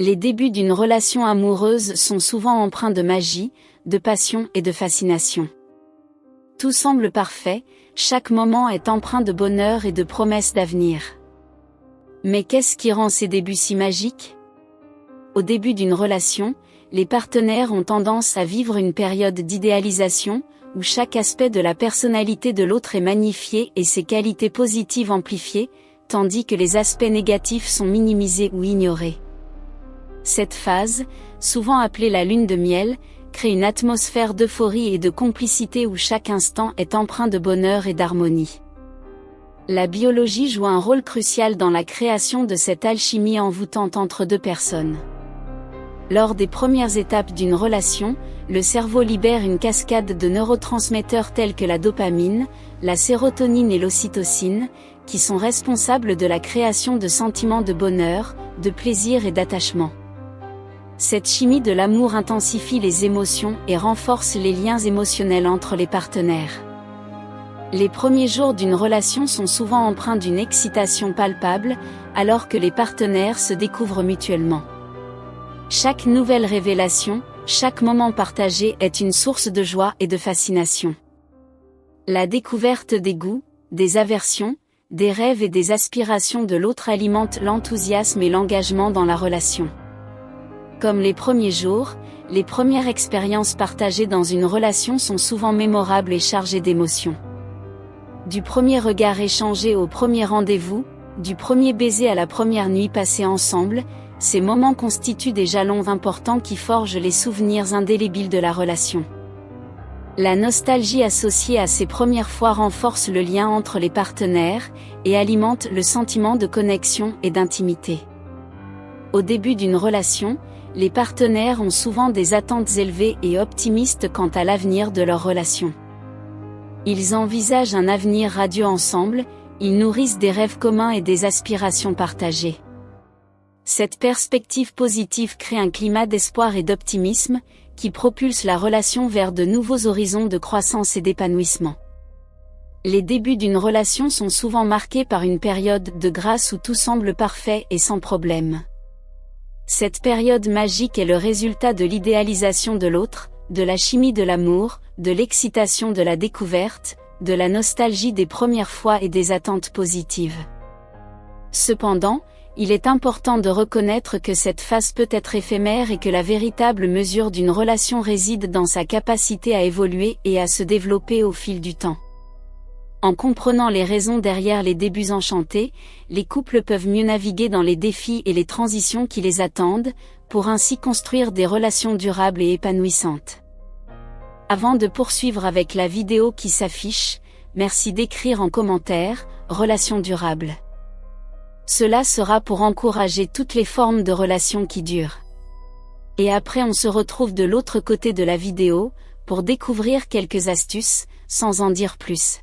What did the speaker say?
Les débuts d'une relation amoureuse sont souvent empreints de magie, de passion et de fascination. Tout semble parfait, chaque moment est empreint de bonheur et de promesses d'avenir. Mais qu'est-ce qui rend ces débuts si magiques? Au début d'une relation, les partenaires ont tendance à vivre une période d'idéalisation, où chaque aspect de la personnalité de l'autre est magnifié et ses qualités positives amplifiées, tandis que les aspects négatifs sont minimisés ou ignorés. Cette phase, souvent appelée la lune de miel, crée une atmosphère d'euphorie et de complicité où chaque instant est empreint de bonheur et d'harmonie. La biologie joue un rôle crucial dans la création de cette alchimie envoûtante entre deux personnes. Lors des premières étapes d'une relation, le cerveau libère une cascade de neurotransmetteurs tels que la dopamine, la sérotonine et l'ocytocine, qui sont responsables de la création de sentiments de bonheur, de plaisir et d'attachement. Cette chimie de l'amour intensifie les émotions et renforce les liens émotionnels entre les partenaires. Les premiers jours d'une relation sont souvent empreints d'une excitation palpable, alors que les partenaires se découvrent mutuellement. Chaque nouvelle révélation, chaque moment partagé est une source de joie et de fascination. La découverte des goûts, des aversions, des rêves et des aspirations de l'autre alimente l'enthousiasme et l'engagement dans la relation. Comme les premiers jours, les premières expériences partagées dans une relation sont souvent mémorables et chargées d'émotions. Du premier regard échangé au premier rendez-vous, du premier baiser à la première nuit passée ensemble, ces moments constituent des jalons importants qui forgent les souvenirs indélébiles de la relation. La nostalgie associée à ces premières fois renforce le lien entre les partenaires, et alimente le sentiment de connexion et d'intimité. Au début d'une relation, les partenaires ont souvent des attentes élevées et optimistes quant à l'avenir de leur relation. Ils envisagent un avenir radieux ensemble, ils nourrissent des rêves communs et des aspirations partagées. Cette perspective positive crée un climat d'espoir et d'optimisme, qui propulse la relation vers de nouveaux horizons de croissance et d'épanouissement. Les débuts d'une relation sont souvent marqués par une période de grâce où tout semble parfait et sans problème. Cette période magique est le résultat de l'idéalisation de l'autre, de la chimie de l'amour, de l'excitation de la découverte, de la nostalgie des premières fois et des attentes positives. Cependant, il est important de reconnaître que cette phase peut être éphémère et que la véritable mesure d'une relation réside dans sa capacité à évoluer et à se développer au fil du temps. En comprenant les raisons derrière les débuts enchantés, les couples peuvent mieux naviguer dans les défis et les transitions qui les attendent, pour ainsi construire des relations durables et épanouissantes. Avant de poursuivre avec la vidéo qui s'affiche, merci d'écrire en commentaire « Relation durable ». Cela sera pour encourager toutes les formes de relations qui durent. Et après on se retrouve de l'autre côté de la vidéo, pour découvrir quelques astuces, sans en dire plus.